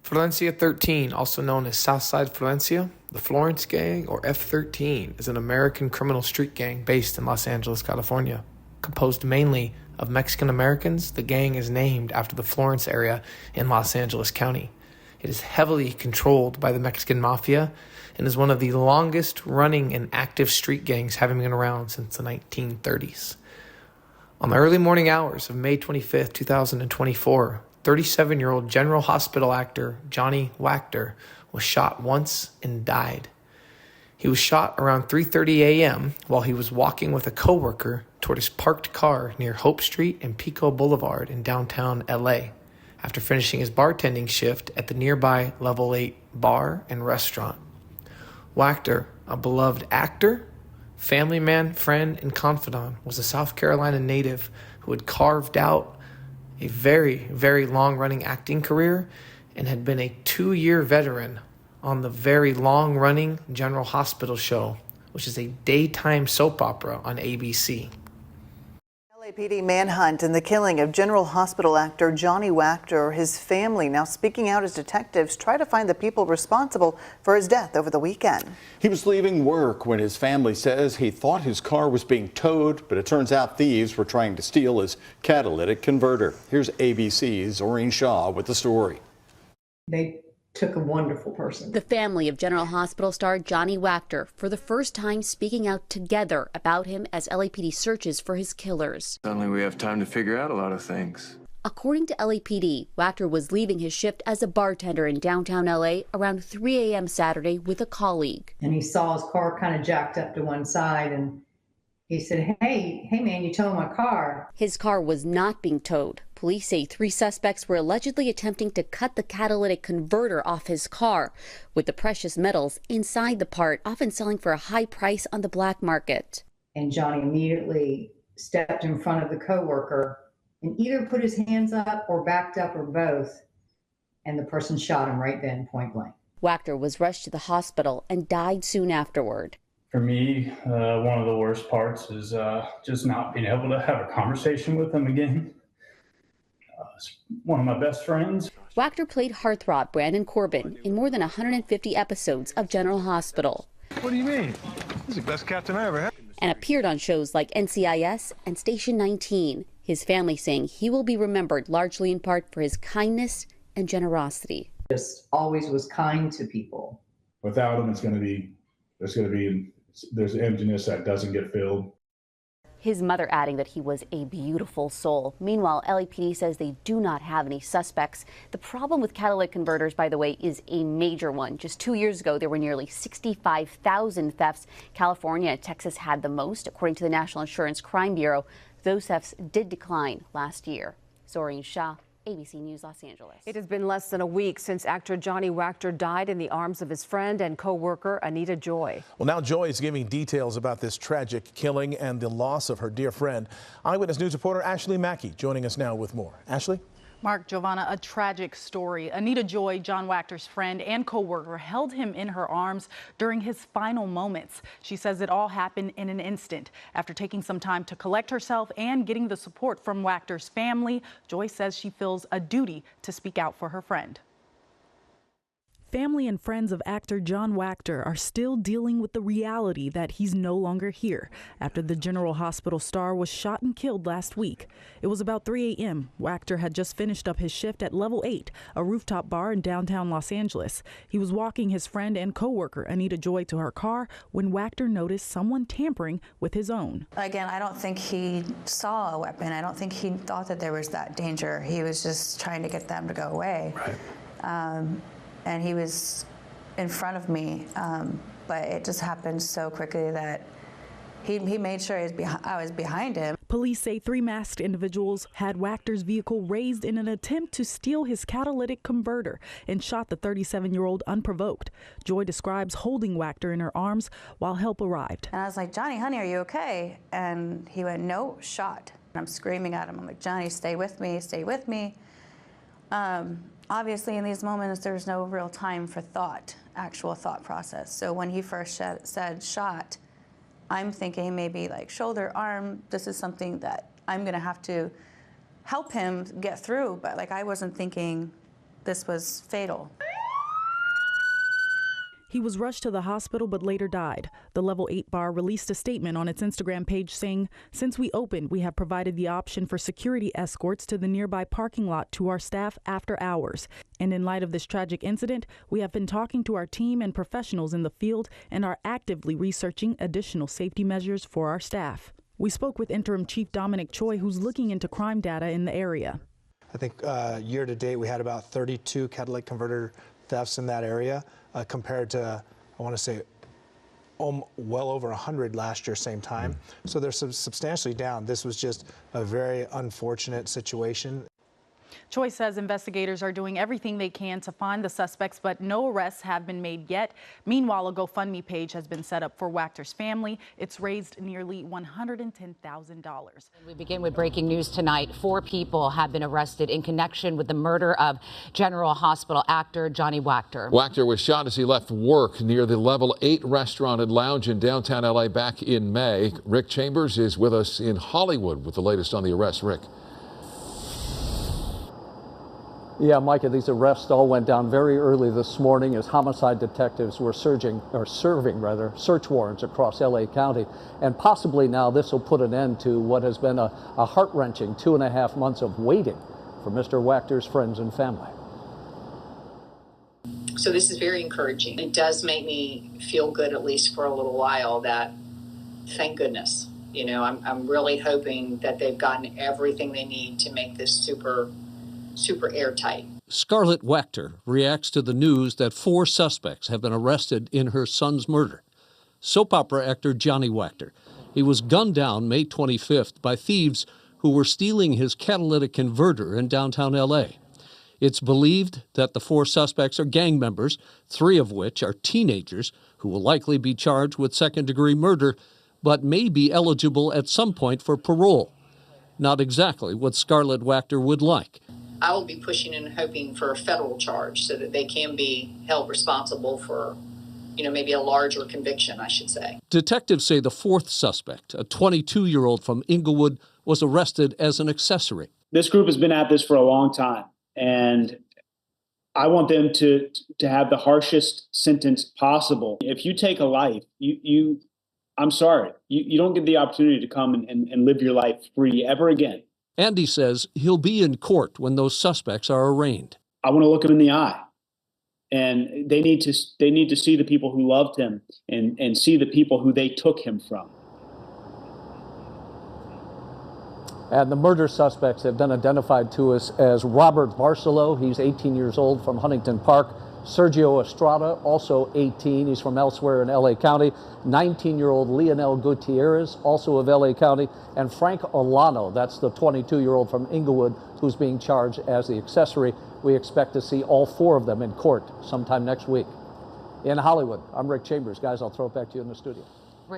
Florencia 13, also known as Southside Florencia, the Florence Gang, or F-13, is an American criminal street gang based in Los Angeles, California. Composed mainly of Mexican Americans, the gang is named after the Florence area in Los Angeles County. It is heavily controlled by the Mexican Mafia and is one of the longest running and active street gangs, having been around since the 1930s. On the early morning hours of May 25, 2024, 37-year-old General Hospital actor Johnny Wactor was shot once and died. He was shot around 3:30 a.m. while he was walking with a coworker toward his parked car near Hope Street and Pico Boulevard in downtown LA after finishing his bartending shift at the nearby Level 8 bar and restaurant. Wactor, a beloved actor, family man, friend, and confidant, was a South Carolina native who had carved out a very, very long-running acting career and had been a 2-year veteran on the very long-running General Hospital show, which is a daytime soap opera on ABC. LAPD manhunt and the killing of General Hospital actor Johnny Wactor. His family now speaking out as detectives try to find the people responsible for his death over the weekend. He was leaving work when his family says he thought his car was being towed, but it turns out thieves were trying to steal his catalytic converter. Here's ABC's Oreen Shaw with the story. They took a wonderful person. The family of General Hospital star Johnny Wactor, for the first time speaking out together about him as LAPD searches for his killers. Suddenly we have time to figure out a lot of things. According to LAPD, Wactor was leaving his shift as a bartender in downtown LA around 3 a.m. Saturday with a colleague. And he saw his car kind of jacked up to one side, and he said, hey man, you towed my car. His car was not being towed. Police say 3 suspects were allegedly attempting to cut the catalytic converter off his car, with the precious metals inside the part often selling for a high price on the black market. And Johnny immediately stepped in front of the coworker and either put his hands up or backed up or both, and the person shot him right then, point blank. Wactor was rushed to the hospital and died soon afterward. For me, one of the worst parts is just not being able to have a conversation with him again. One of my best friends. Wactor played heartthrob Brandon Corbin in more than 150 episodes of General Hospital. What do you mean? He's the best captain I ever had. And appeared on shows like NCIS and Station 19. His family saying he will be remembered largely in part for his kindness and generosity. Just always was kind to people. Without him, there's emptiness that doesn't get filled. His mother adding that he was a beautiful soul. Meanwhile, LAPD says they do not have any suspects. The problem with catalytic converters, by the way, is a major one. Just 2 years ago, there were nearly 65,000 thefts. California and Texas had the most. According to the National Insurance Crime Bureau, those thefts did decline last year. Oreen Shaw, ABC News, Los Angeles. It has been less than a week since actor Johnny Wactor died in the arms of his friend and co-worker Anita Joy. Well, now Joy is giving details about this tragic killing and the loss of her dear friend. Eyewitness News reporter Ashley Mackey joining us now with more. Ashley? Mark, Giovanna, a tragic story. Anita Joy, John Wactor's friend and co-worker, held him in her arms during his final moments. She says it all happened in an instant. After taking some time to collect herself and getting the support from Wactor's family, Joy says she feels a duty to speak out for her friend. Family and friends of actor John Wactor are still dealing with the reality that he's no longer here after the General Hospital star was shot and killed last week. It was about 3 a.m. Wactor had just finished up his shift at Level 8, a rooftop bar in downtown Los Angeles. He was walking his friend and co-worker Anita Joy to her car when Wactor noticed someone tampering with his own. Again, I don't think he saw a weapon. I don't think he thought that there was that danger. He was just trying to get them to go away. Right. And he was in front of me, but it just happened so quickly that he made sure I was behind him. Police say 3 masked individuals had Wactor's vehicle raised in an attempt to steal his catalytic converter and shot the 37-year-old unprovoked. Joy describes holding Wactor in her arms while help arrived. And I was like, Johnny, honey, are you okay? And he went, no, shot. And I'm screaming at him. I'm like, Johnny, stay with me, stay with me. Obviously, in these moments, there's no real time for thought, actual thought process. So when he first said shot, I'm thinking maybe like shoulder, arm, this is something that I'm gonna have to help him get through. But like I wasn't thinking this was fatal. He was rushed to the hospital but later died. The Level 8 bar released a statement on its Instagram page saying, "Since we opened, we have provided the option for security escorts to the nearby parking lot to our staff after hours. And in light of this tragic incident, we have been talking to our team and professionals in the field and are actively researching additional safety measures for our staff." We spoke with Interim Chief Dominic Choi, who's looking into crime data in the area. I think year to date we had about 32 catalytic converter thefts in that area compared to, I want to say, well over 100 last year, same time. So they're substantially down. This was just a very unfortunate situation. Choi says investigators are doing everything they can to find the suspects, but no arrests have been made yet. Meanwhile, a GoFundMe page has been set up for Wactor's family. It's raised nearly $110,000. We begin with breaking news tonight. 4 people have been arrested in connection with the murder of General Hospital actor Johnny Wactor. Wactor was shot as he left work near the Level 8 restaurant and lounge in downtown LA back in May. Rick Chambers is with us in Hollywood with the latest on the arrest. Rick. Yeah, Micah, these arrests all went down very early this morning as homicide detectives were serving search warrants across LA County. And possibly now this will put an end to what has been a heart-wrenching 2.5 months of waiting for Mr. Wactor's friends and family. So this is very encouraging. It does make me feel good, at least for a little while, that thank goodness. You know, I'm really hoping that they've gotten everything they need to make this super airtight. Scarlett Wactor reacts to the news that 4 suspects have been arrested in her son's murder. Soap opera actor Johnny Wactor. He was gunned down May 25th by thieves who were stealing his catalytic converter in downtown L.A. It's believed that the 4 suspects are gang members, 3 of which are teenagers who will likely be charged with second-degree murder, but may be eligible at some point for parole. Not exactly what Scarlett Wactor would like. I will be pushing and hoping for a federal charge so that they can be held responsible for, maybe a larger conviction, I should say. Detectives say the 4th suspect, a 22-year-old from Inglewood, was arrested as an accessory. This group has been at this for a long time, and I want them to have the harshest sentence possible. If you take a life, I'm sorry, you don't get the opportunity to come and live your life free ever again. Andy says he'll be in court when those suspects are arraigned. I want to look him in the eye, and they need to see the people who loved him and see the people who they took him from. And the murder suspects have been identified to us as Robert Barcelo. He's 18 years old from Huntington Park. Sergio Estrada, also 18. He's from elsewhere in L.A. County. 19-year-old Leonel Gutierrez, also of L.A. County. And Frank Olano, that's the 22-year-old from Inglewood, who's being charged as the accessory. We expect to see all 4 of them in court sometime next week. In Hollywood, I'm Rick Chambers. Guys, I'll throw it back to you in the studio.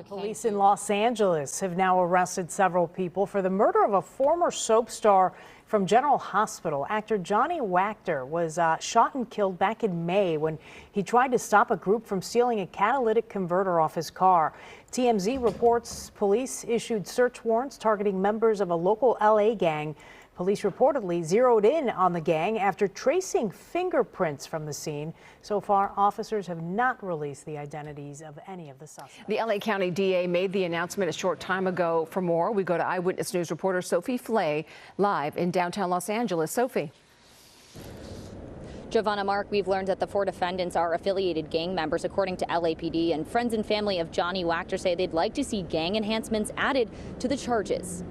Police in Los Angeles have now arrested several people for the murder of a former soap star from General Hospital. Actor Johnny Wactor was shot and killed back in May when he tried to stop a group from stealing a catalytic converter off his car. TMZ reports police issued search warrants targeting members of a local LA gang. Police reportedly zeroed in on the gang after tracing fingerprints from the scene. So far, officers have not released the identities of any of the suspects. The LA County DA made the announcement a short time ago. For more, we go to Eyewitness News reporter Sophie Flay live in downtown Los Angeles. Sophie. Giovanna, Mark, we've learned that the 4 defendants are affiliated gang members, according to LAPD, and friends and family of Johnny Wactor say they'd like to see gang enhancements added to the charges.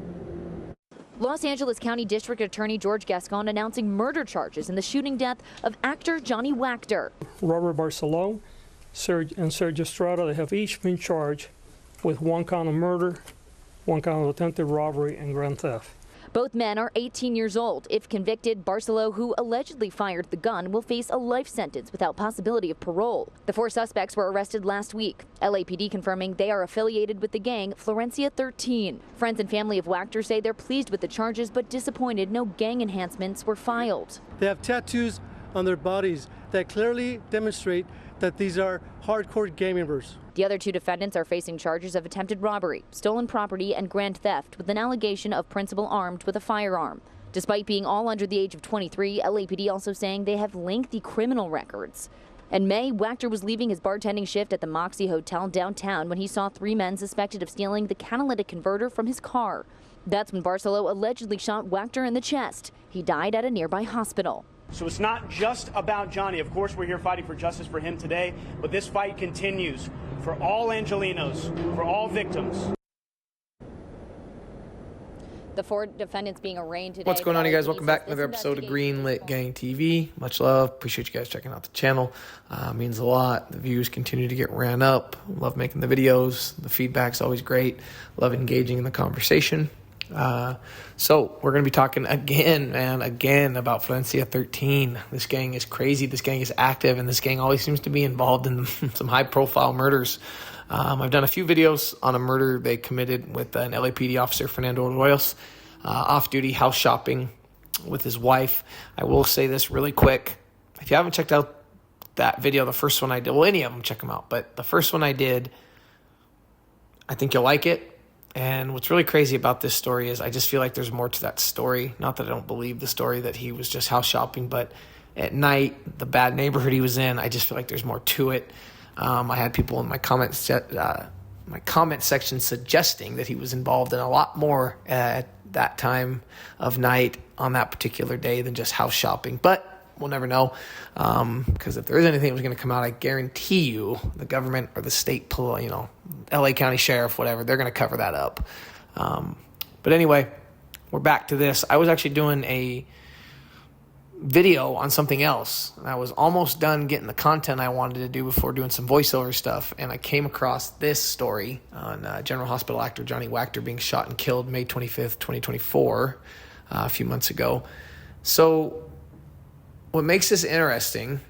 Los Angeles County District Attorney George Gascon announcing murder charges in the shooting death of actor Johnny Wactor. Robert Barcelo and Sergio Estrada, they have each been charged with 1 count of murder, 1 count of attempted robbery, and grand theft. Both men are 18 years old. If convicted, Barcelo, who allegedly fired the gun, will face a life sentence without possibility of parole. The 4 suspects were arrested last week. LAPD confirming they are affiliated with the gang Florencia 13. Friends and family of Wactor say they're pleased with the charges but disappointed no gang enhancements were filed. They have tattoos on their bodies that clearly demonstrate that these are hardcore gang members. The other 2 defendants are facing charges of attempted robbery, stolen property, and grand theft with an allegation of principal armed with a firearm. Despite being all under the age of 23, LAPD also saying they have lengthy criminal records. In May, Wactor was leaving his bartending shift at the Moxie Hotel downtown when he saw 3 men suspected of stealing the catalytic converter from his car. That's when Barcelo allegedly shot Wactor in the chest. He died at a nearby hospital. So it's not just about Johnny. Of course, we're here fighting for justice for him today, but this fight continues for all Angelenos, for all victims. The 4 defendants being arraigned today. What's going on, you guys? Welcome back to another episode of Greenlit Gang TV. Much love. Appreciate you guys checking out the channel. Means a lot. The views continue to get ran up. Love making the videos. The feedback's always great. Love engaging in the conversation. So we're going to be talking again about Florencia 13. This gang is crazy. This gang is active, and this gang always seems to be involved in some high-profile murders. I've done a few videos on a murder they committed with an LAPD officer, Fernando Arroyos, off-duty house shopping with his wife. I will say this really quick. If you haven't checked out that video, the first one I did, well, any of them, check them out. But the first one I did, I think you'll like it. And what's really crazy about this story is I just feel like there's more to that story. Not that I don't believe the story that he was just house shopping, but at night, the bad neighborhood he was in, I just feel like there's more to it. I had people in my comment section suggesting that he was involved in a lot more at that time of night on that particular day than just house shopping. But we'll never know, because if there is anything that was going to come out, I guarantee you the government or the state, LA County Sheriff, whatever, they're going to cover that up. But anyway, we're back to this. I was actually doing a video on something else. I was almost done getting the content I wanted to do before doing some voiceover stuff, and I came across this story on General Hospital actor Johnny Wactor being shot and killed May 25th, 2024, a few months ago. So what makes this interesting,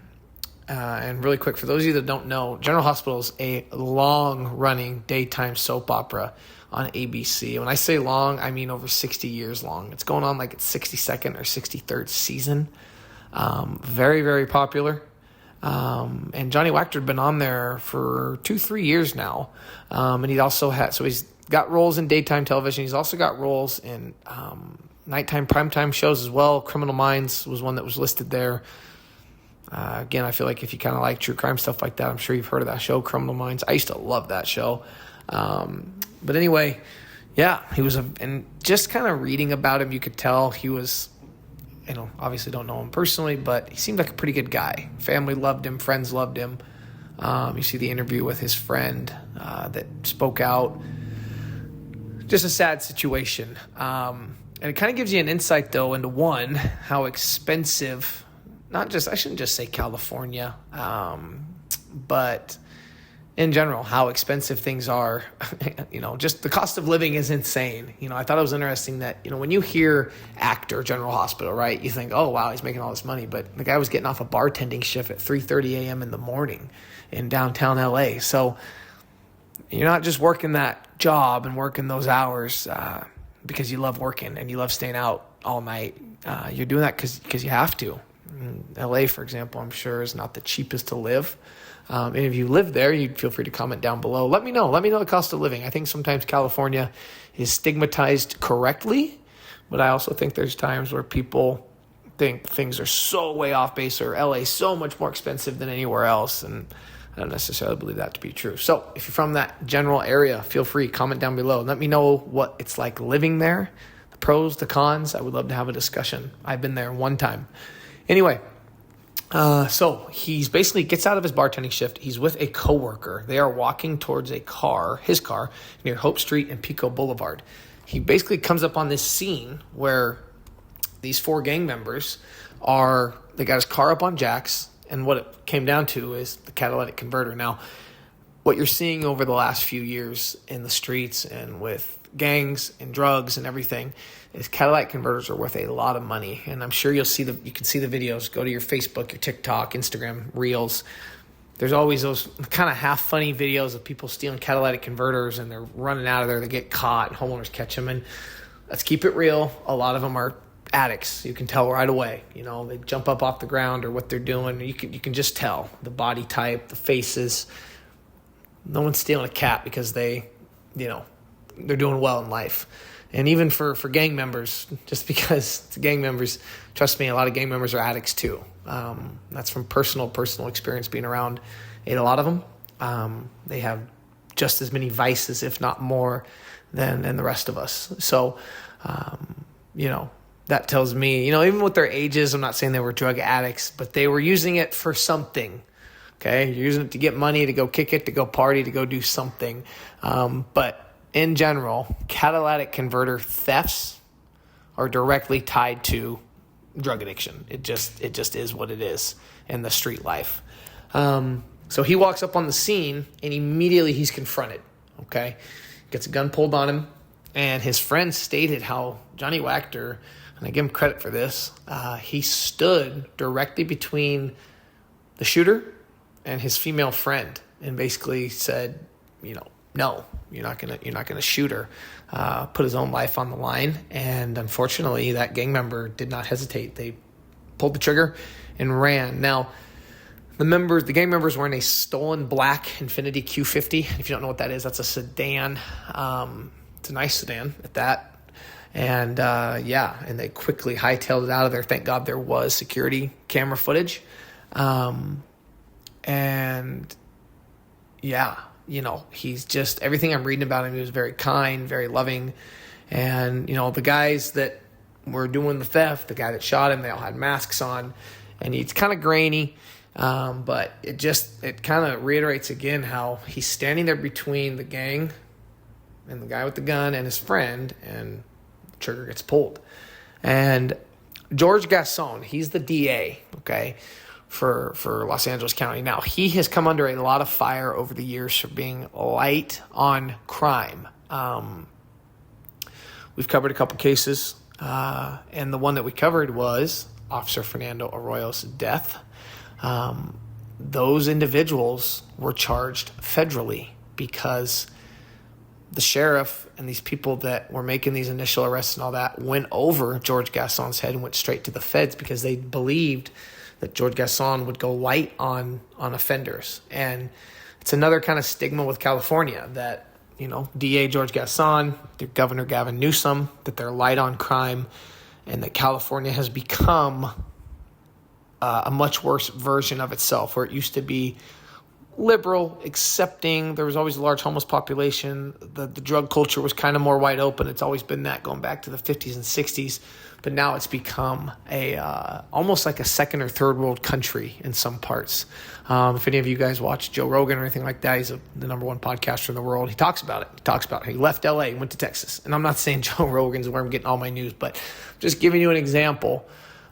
and really quick, for those of you that don't know, General Hospital is a long-running daytime soap opera on ABC. When I say long, I mean over 60 years long. It's going on like its 62nd or 63rd season. Very, very popular. And Johnny Wactor had been on there for 2-3 years now. And he'd also he's got roles in daytime television. He's also got roles in nighttime, primetime shows as well. Criminal Minds was one that was listed there. Again, I feel like if you kind of like true crime stuff like that, I'm sure you've heard of that show, Criminal Minds. I used to love that show. But anyway, yeah, he was and just kind of reading about him, you could tell he was, obviously don't know him personally, but he seemed like a pretty good guy. Family loved him, friends loved him. You see the interview with his friend that spoke out. Just a sad situation. And it kind of gives you an insight, though, into one, how expensive, I shouldn't just say California, but in general, how expensive things are. Just the cost of living is insane. I thought it was interesting that, when you hear actor, General Hospital, right, you think, oh, wow, he's making all this money. But the guy was getting off a bartending shift at 3:30 a.m. in the morning in downtown LA. So you're not just working that job and working those hours because you love working and you love staying out all night. You're doing that because you have to. LA, for example, I'm sure is not the cheapest to live. And if you live there, you'd feel free to comment down below. Let me know the cost of living. I think sometimes California is stigmatized correctly, but I also think there's times where people think things are so way off base, or LA so much more expensive than anywhere else, and I don't necessarily believe that to be true. So if you're from that general area, feel free, comment down below. Let me know what it's like living there, the pros, the cons. I would love to have a discussion. I've been there one time. Anyway, so he's basically gets out of his bartending shift. He's with a coworker. They are walking towards his car, near Hope Street and Pico Boulevard. He basically comes up on this scene where these 4 gang members they got his car up on jacks, and what it came down to is the catalytic converter. Now, what you're seeing over the last few years in the streets and with gangs and drugs and everything is catalytic converters are worth a lot of money. And I'm sure you can see the videos. Go to your Facebook, your TikTok, Instagram, Reels. There's always those kind of half funny videos of people stealing catalytic converters and they're running out of there. They get caught and homeowners catch them. And let's keep it real. A lot of them are addicts. You can tell right away. They jump up off the ground or what they're doing. You can just tell the body type, the faces. No one's stealing a cat because they're doing well in life. And even for gang members, just because it's gang members, trust me, a lot of gang members are addicts too. That's from personal experience being around a lot of them. They have just as many vices, if not more, than the rest of us. So, that tells me, even with their ages, I'm not saying they were drug addicts, but they were using it for something. Okay, you're using it to get money, to go kick it, to go party, to go do something. But in general, catalytic converter thefts are directly tied to drug addiction. It just is what it is in the street life. So he walks up on the scene and immediately he's confronted. Okay, gets a gun pulled on him, and his friend stated how Johnny Wactor, and I give him credit for this, he stood directly between the shooter and his female friend and basically said, no, you're not gonna shoot her. Put his own life on the line, and unfortunately, that gang member did not hesitate. They pulled the trigger and ran. Now, the gang members were in a stolen black Infiniti Q50. If you don't know what that is, that's a sedan. It's a nice sedan at that. And and they quickly hightailed it out of there. Thank God there was security camera footage. He's just, everything I'm reading about him, he was very kind, very loving. And, the guys that were doing the theft, the guy that shot him, they all had masks on. And he's kind of grainy, but it kind of reiterates again how he's standing there between the gang and the guy with the gun and his friend, and the trigger gets pulled. And George Gascon, he's the DA, okay, for Los Angeles County. Now, he has come under a lot of fire over the years for being light on crime. We've covered a couple cases, and the one that we covered was Officer Fernando Arroyo's death. Those individuals were charged federally because the sheriff and these people that were making these initial arrests and all that went over George Gascon's head and went straight to the feds because they believed that George Gascon would go light on offenders. And it's another kind of stigma with California that, DA George Gascon, their Governor Gavin Newsom, that they're light on crime, and that California has become a much worse version of itself, where it used to be liberal, accepting. There was always a large homeless population. The drug culture was kind of more wide open. It's always been that going back to the 50s and 60s. But now it's become almost like a second or third world country in some parts. If any of you guys watch Joe Rogan or anything like that, he's the number one podcaster in the world. He talks about it. He talks about how he left LA, went to Texas. And I'm not saying Joe Rogan's where I'm getting all my news, but just giving you an example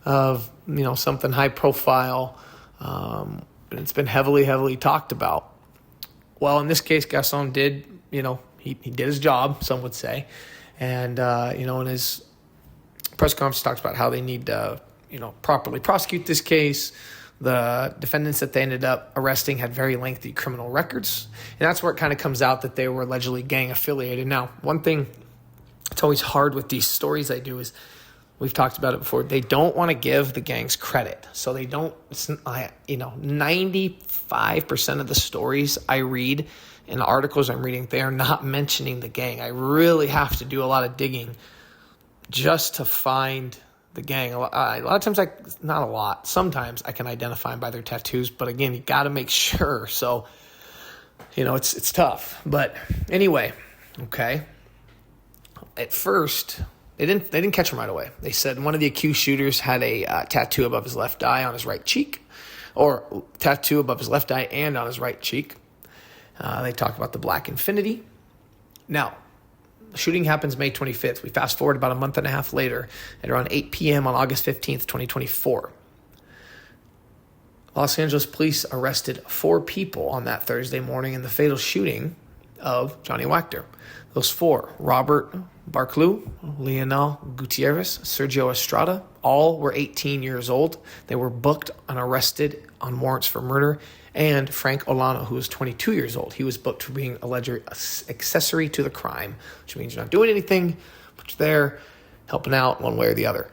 of, something high profile. And it's been heavily talked about. Well, in this case, Gascon did, he did his job, some would say. And, in his press conference talks about how they need to, properly prosecute this case. The defendants that they ended up arresting had very lengthy criminal records. And that's where it kind of comes out that they were allegedly gang affiliated. Now, one thing that's always hard with these stories I do is, we've talked about it before, they don't want to give the gangs credit. So they don't, 95% of the stories I read and the articles I'm reading, they are not mentioning the gang. I really have to do a lot of digging just to find the gang. A lot of times, not a lot, sometimes I can identify them by their tattoos, but again, you got to make sure. So, it's tough. But anyway, okay. At first, they didn't catch him right away. They said one of the accused shooters had a tattoo above his left eye on his right cheek, or tattoo above his left eye and on his right cheek. They talked about the black Infiniti. Now, the shooting happens May 25th. We fast forward about a month and a half later at around 8 p.m. on August 15th, 2024. Los Angeles police arrested 4 people on that Thursday morning in the fatal shooting of Johnny Wactor. Those 4, Robert Barclay, Leonel Gutierrez, Sergio Estrada, all were 18 years old. They were booked and arrested on warrants for murder. And Frank Olano, who was 22 years old, he was booked for being alleged accessory to the crime, which means you're not doing anything, but you're there helping out one way or the other.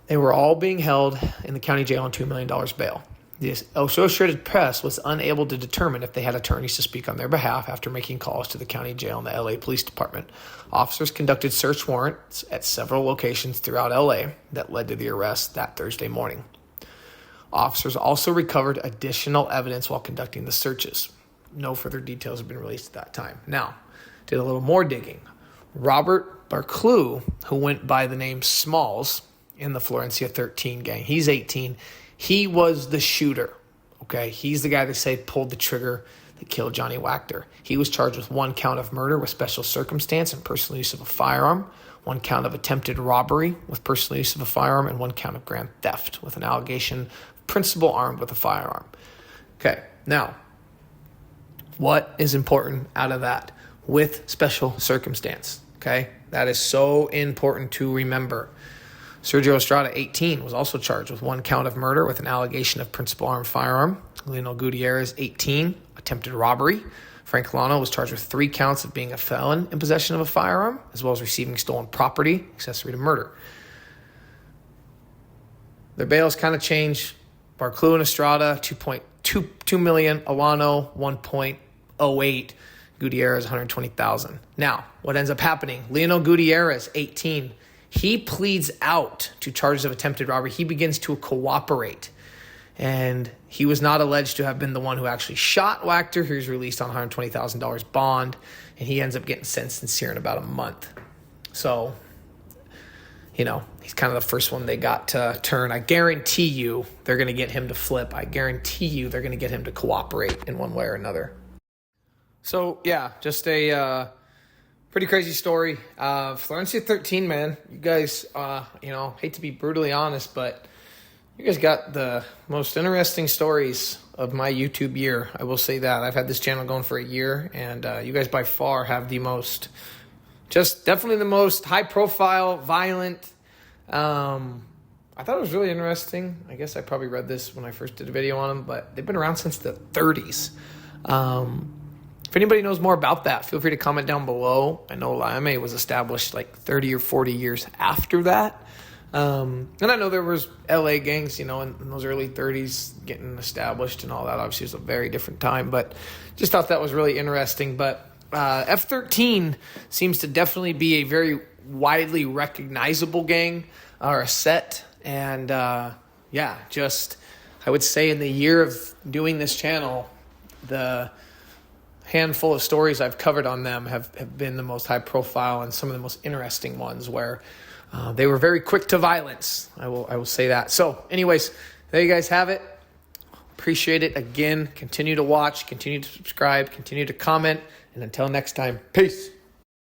They were all being held in the county jail on $2 million bail. The Associated Press was unable to determine if they had attorneys to speak on their behalf after making calls to the county jail and the LA Police Department. Officers conducted search warrants at several locations throughout LA that led to the arrest that Thursday morning. Officers also recovered additional evidence while conducting the searches. No further details have been released at that time. Now, did a little more digging. Robert Barclay, who went by the name Smalls in the Florencia 13 gang, he's 18. He was the shooter, okay? He's the guy they say pulled the trigger that killed Johnny Wactor. He was charged with 1 count of murder with special circumstance and personal use of a firearm, 1 count of attempted robbery with personal use of a firearm, and 1 count of grand theft with an allegation of principal armed with a firearm. Okay, now, what is important out of that? With special circumstance, okay? That is so important to remember. Sergio Estrada, 18, was also charged with 1 count of murder with an allegation of principal armed firearm. Leonel Gutierrez, 18, attempted robbery. Frank Lano was charged with 3 counts of being a felon in possession of a firearm, as well as receiving stolen property, accessory to murder. Their bails kind of change. Barclay and Estrada, $2.2 million. Alano, 1.08. Gutierrez, $120,000. Now, what ends up happening? Leonel Gutierrez, 18, he pleads out to charges of attempted robbery. He begins to cooperate. And he was not alleged to have been the one who actually shot Wactor. He was released on $120,000 bond, and he ends up getting sentenced here in about a month. So, you know, he's kind of the first one they got to turn. I guarantee you they're going to get him to flip. I guarantee you they're going to get him to cooperate in one way or another. So, yeah, just a pretty crazy story. Florencia 13, man. You guys, hate to be brutally honest, but you guys got the most interesting stories of my YouTube year. I will say that. I've had this channel going for a year, and you guys by far have the most, definitely the most high-profile, violent. I thought it was really interesting. I guess I probably read this when I first did a video on them, but they've been around since the 30s. If anybody knows more about that, feel free to comment down below. I know Mayhem was established like 30 or 40 years after that. And I know there was LA gangs, in those early 30s getting established and all that. Obviously, it was a very different time, but just thought that was really interesting. But F13 seems to definitely be a very widely recognizable gang or a set. And I would say in the year of doing this channel, the handful of stories I've covered on them have been the most high profile and some of the most interesting ones where they were very quick to violence. I will say that. So anyways, there you guys have it. Appreciate it. Again, continue to watch, continue to subscribe, continue to comment. And until next time, peace.